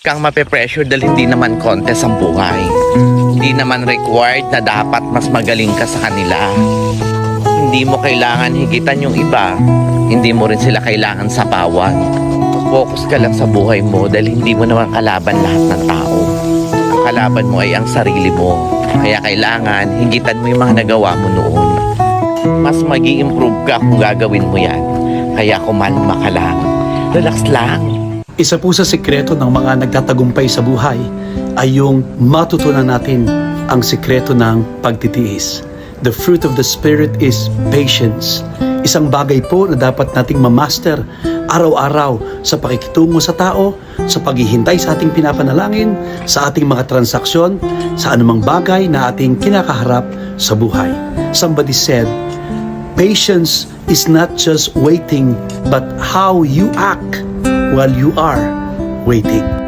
kang mape-pressure dahil hindi naman contest ang buhay. Hindi naman required na dapat mas magaling ka sa kanila. Hindi mo kailangan higitan yung iba. Hindi mo rin sila kailangan sapawan. Focus ka lang sa buhay mo dahil hindi mo naman kalaban lahat ng tao. Ang kalaban mo ay ang sarili mo. Kaya kailangan higitan mo yung mga nagawa mo noon. Mas magi-improve ka kung gagawin mo yan. Kaya kumalma ka lang. Relax lang. Isa po sa sikreto ng mga nagtatagumpay sa buhay ay yung matutunan natin ang sikreto ng pagtitiis. The fruit of the Spirit is patience. Isang bagay po na dapat nating mamaster araw-araw sa pakikitungo sa tao, sa paghihintay sa ating pinapanalangin, sa ating mga transaksyon, sa anumang bagay na ating kinakaharap sa buhay. Somebody said, patience is not just waiting, but how you act while you are waiting.